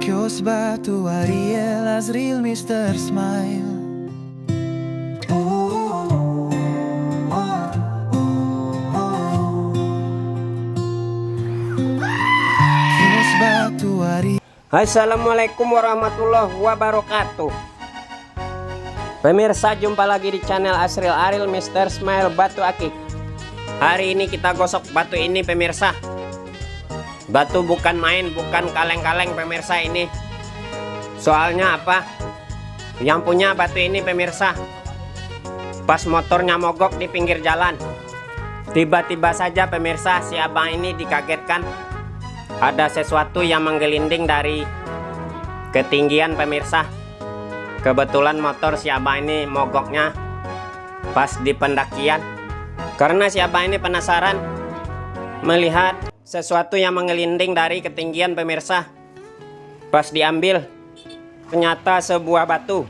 Kios Batu Ariel Azril Mr. Smile. Kios Batu Ariel. Assalamualaikum warahmatullahi wabarakatuh. Pemirsa, jumpa lagi di channel Azril Ariel Mr. Smile Batu Akik. Hari ini kita gosok batu ini pemirsa. Batu bukan main, bukan kaleng-kaleng pemirsa ini. Soalnya apa? Yang punya batu ini pemirsa, pas motornya mogok di pinggir jalan, tiba-tiba saja pemirsa si abang ini dikagetkan. Ada sesuatu yang menggelinding dari ketinggian pemirsa. Kebetulan motor si abang ini mogoknya pas di pendakian. Karena si abang ini penasaran melihat sesuatu yang menggelinding dari ketinggian pemirsa. Pas diambil, ternyata sebuah batu.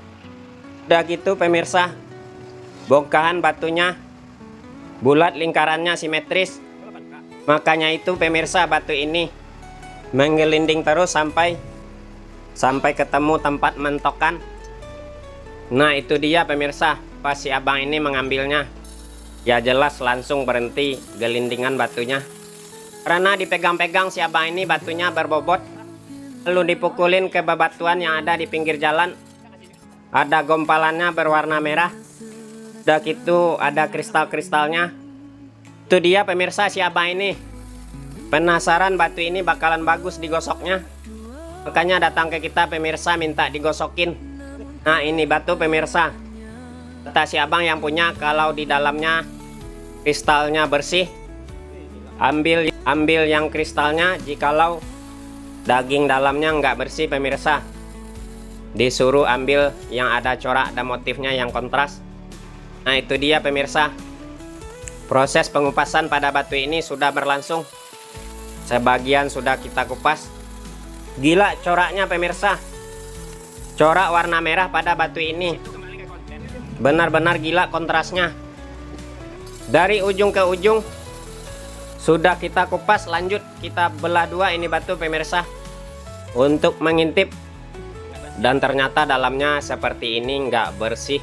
Udah gitu pemirsa, bongkahan batunya bulat, lingkarannya simetris. Makanya itu pemirsa, batu ini menggelinding terus sampai ketemu tempat mentokan. Nah itu dia pemirsa, pas si abang ini mengambilnya, ya jelas langsung berhenti gelindingan batunya. Karena dipegang-pegang si abang ini batunya berbobot. Lalu dipukulin ke bebatuan yang ada di pinggir jalan. Ada gompalannya berwarna merah. Udah gitu ada kristal-kristalnya. Itu dia pemirsa, si abang ini penasaran batu ini bakalan bagus digosoknya. Makanya datang ke kita pemirsa, minta digosokin. Nah ini batu pemirsa, kata si abang yang punya, kalau di dalamnya kristalnya bersih, ambil yang kristalnya. Jikalau daging dalamnya nggak bersih pemirsa, disuruh ambil yang ada corak dan motifnya yang kontras. Nah itu dia pemirsa, proses pengupasan pada batu ini sudah berlangsung. Sebagian sudah kita kupas. Gila coraknya pemirsa, corak warna merah pada batu ini benar-benar gila kontrasnya. Dari ujung ke ujung sudah kita kupas. Lanjut kita belah dua ini batu pemirsa untuk mengintip. Dan ternyata dalamnya seperti ini, nggak bersih.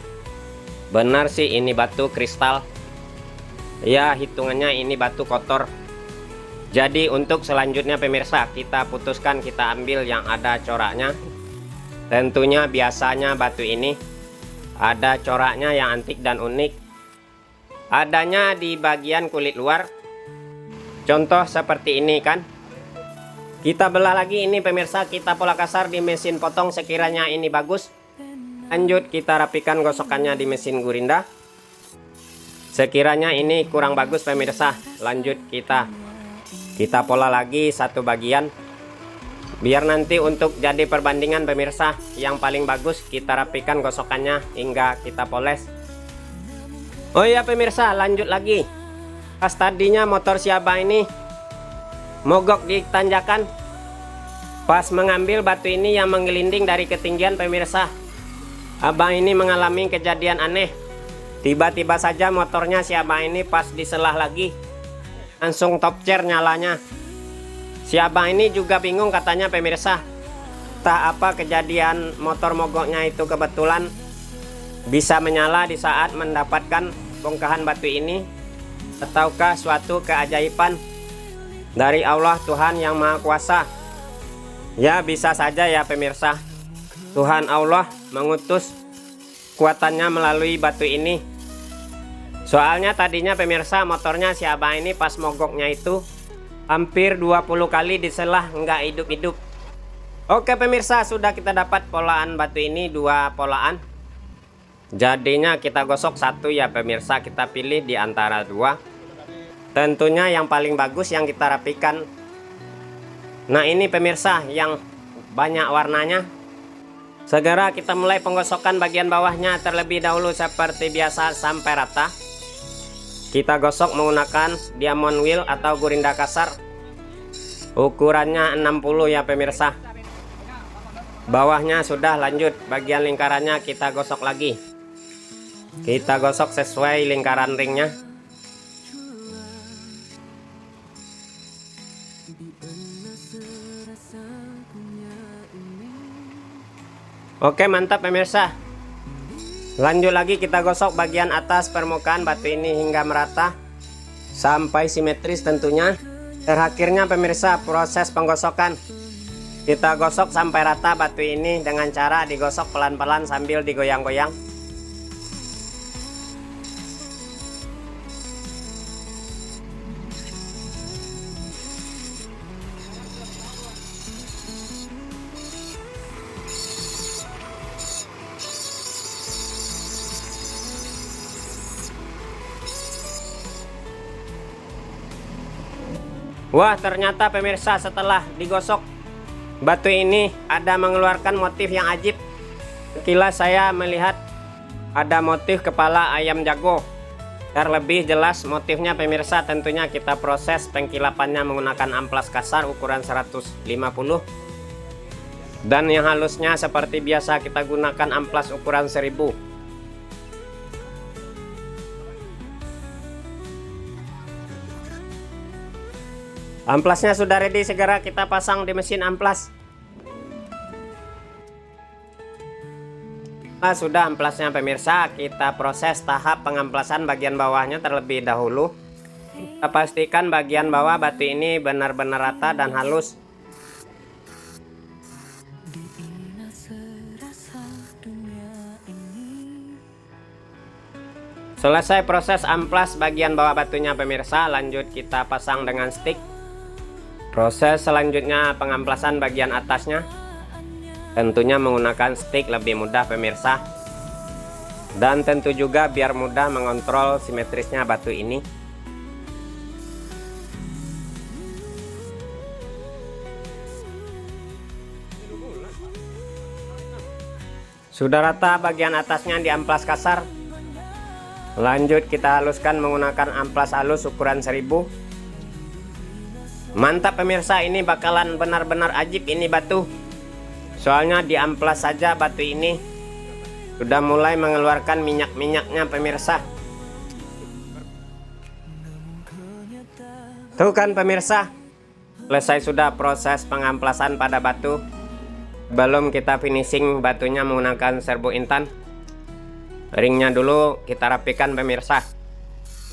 Benar sih ini batu kristal. Ya hitungannya ini batu kotor. Jadi untuk selanjutnya pemirsa, kita putuskan kita ambil yang ada coraknya. Tentunya biasanya batu ini ada coraknya yang antik dan unik. Adanya di bagian kulit luar. Contoh seperti ini kan. Kita belah lagi ini pemirsa, kita pola kasar di mesin potong sekiranya ini bagus. Lanjut kita rapikan gosokannya di mesin gurinda. Sekiranya ini kurang bagus pemirsa, lanjut kita pola lagi satu bagian. Biar nanti untuk jadi perbandingan pemirsa, yang paling bagus kita rapikan gosokannya hingga kita poles. Oh iya pemirsa, lanjut lagi. Pas tadinya motor si abang ini mogok di tanjakan, pas mengambil batu ini yang menggelinding dari ketinggian pemirsa, abang ini mengalami kejadian aneh. Tiba-tiba saja motornya si abang ini pas diselah lagi, langsung top chair nyalanya. Si abang ini juga bingung katanya pemirsa, tak apa kejadian motor mogoknya itu kebetulan bisa menyala di saat mendapatkan bongkahan batu ini, ataukah suatu keajaiban dari Allah Tuhan yang Maha Kuasa. Ya bisa saja ya pemirsa, Tuhan Allah mengutus kuatannya melalui batu ini. Soalnya tadinya pemirsa motornya si abang ini pas mogoknya itu hampir 20 kali diselah nggak hidup-hidup. Oke pemirsa, sudah kita dapat polaan batu ini, dua polaan. Jadinya kita gosok satu ya pemirsa, kita pilih di antara dua. Tentunya yang paling bagus yang kita rapikan. Nah ini pemirsa yang banyak warnanya. Segera kita mulai penggosokan bagian bawahnya terlebih dahulu seperti biasa sampai rata. Kita gosok menggunakan diamond wheel atau gurinda kasar. Ukurannya 60 ya pemirsa. Bawahnya sudah, lanjut bagian lingkarannya kita gosok lagi. Kita gosok sesuai lingkaran ringnya. Oke, mantap pemirsa. Lanjut lagi kita gosok bagian atas permukaan batu ini hingga merata sampai simetris tentunya. Terakhirnya pemirsa, proses penggosokan. Kita gosok sampai rata batu ini dengan cara digosok pelan-pelan sambil digoyang-goyang. Wah, ternyata pemirsa setelah digosok batu ini ada mengeluarkan motif yang ajib. Sekilas saya melihat ada motif kepala ayam jago. Biar lebih jelas motifnya pemirsa, tentunya kita proses pengkilapannya menggunakan amplas kasar ukuran 150. Dan yang halusnya seperti biasa kita gunakan amplas ukuran 1000. Amplasnya sudah ready, segera kita pasang di mesin amplas. Nah, sudah amplasnya pemirsa, kita proses tahap pengamplasan bagian bawahnya terlebih dahulu. Kita pastikan bagian bawah batu ini benar-benar rata dan halus. Selesai proses amplas bagian bawah batunya pemirsa, lanjut kita pasang dengan stick. Proses selanjutnya pengamplasan bagian atasnya. Tentunya menggunakan stick lebih mudah pemirsa. Dan tentu juga biar mudah mengontrol simetrisnya batu ini. Sudah rata bagian atasnya di amplas kasar. Lanjut kita haluskan menggunakan amplas halus ukuran 1000. Mantap pemirsa, ini bakalan benar-benar ajib ini batu. Soalnya di amplas saja batu ini sudah mulai mengeluarkan minyak-minyaknya pemirsa. Tuh kan pemirsa, selesai sudah proses pengamplasan pada batu. Belum kita finishing batunya menggunakan serbu intan. Ringnya dulu kita rapikan pemirsa.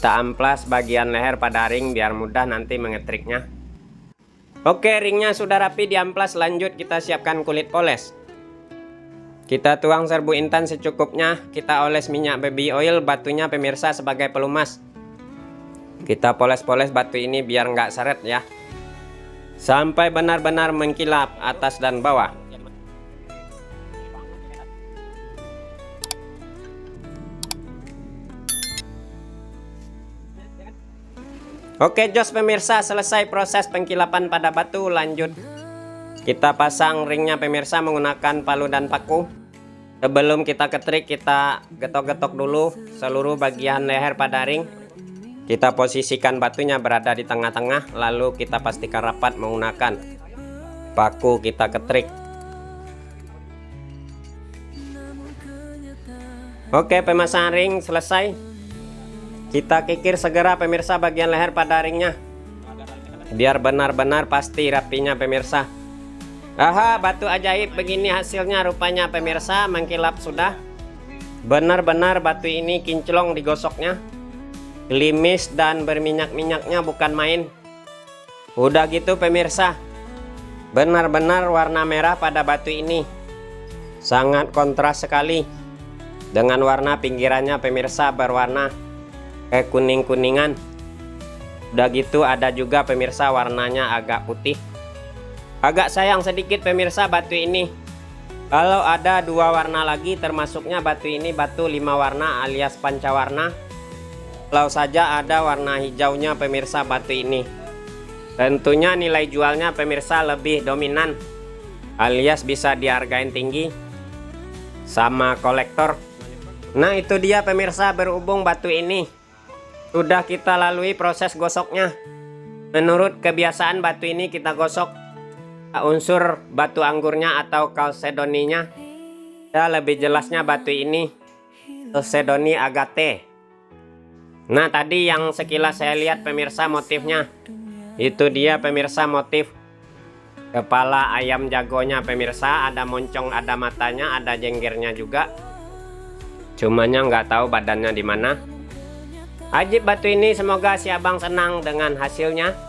Kita amplas bagian leher pada ring biar mudah nanti mengetriknya. Oke, ringnya sudah rapi diamplas, lanjut kita siapkan kulit poles. Kita tuang serbu intan secukupnya, kita oles minyak baby oil batunya pemirsa sebagai pelumas. Kita poles-poles batu ini biar nggak seret ya. Sampai benar-benar mengkilap atas dan bawah. Oke jos pemirsa, selesai proses pengkilapan pada batu. Lanjut kita pasang ringnya pemirsa menggunakan palu dan paku. Sebelum kita ketrik, kita getok-getok dulu seluruh bagian leher pada ring. Kita posisikan batunya berada di tengah-tengah, lalu kita pastikan rapat menggunakan paku, kita ketrik. Oke, pemasangan ring selesai. Kita kikir segera pemirsa bagian leher pada ringnya, biar benar-benar pasti rapinya pemirsa. Aha, batu ajaib begini hasilnya rupanya pemirsa, mengkilap sudah. Benar-benar batu ini kinclong digosoknya, gelimis dan berminyak-minyaknya bukan main. Udah gitu pemirsa, benar-benar warna merah pada batu ini sangat kontras sekali dengan warna pinggirannya pemirsa berwarna kayak kuning-kuningan. Udah gitu ada juga pemirsa warnanya agak putih. Agak sayang sedikit pemirsa batu ini. Kalau ada 2 warna lagi, termasuknya batu ini batu 5 warna alias pancawarna. Kalau saja ada warna hijaunya pemirsa batu ini, tentunya nilai jualnya pemirsa lebih dominan alias bisa dihargain tinggi sama kolektor. Nah itu dia pemirsa, berhubung batu ini sudah kita lalui proses gosoknya. Menurut kebiasaan batu ini kita gosok unsur batu anggurnya atau chalcedoninya. Ya, lebih jelasnya batu ini Chalcedony agate. Nah tadi yang sekilas saya lihat pemirsa motifnya, itu dia pemirsa motif Kepala ayam jagonya pemirsa, ada moncong, ada matanya, ada jenggernya juga. Cumanya nggak tahu badannya di mana. Ajib batu ini, semoga si abang senang dengan hasilnya.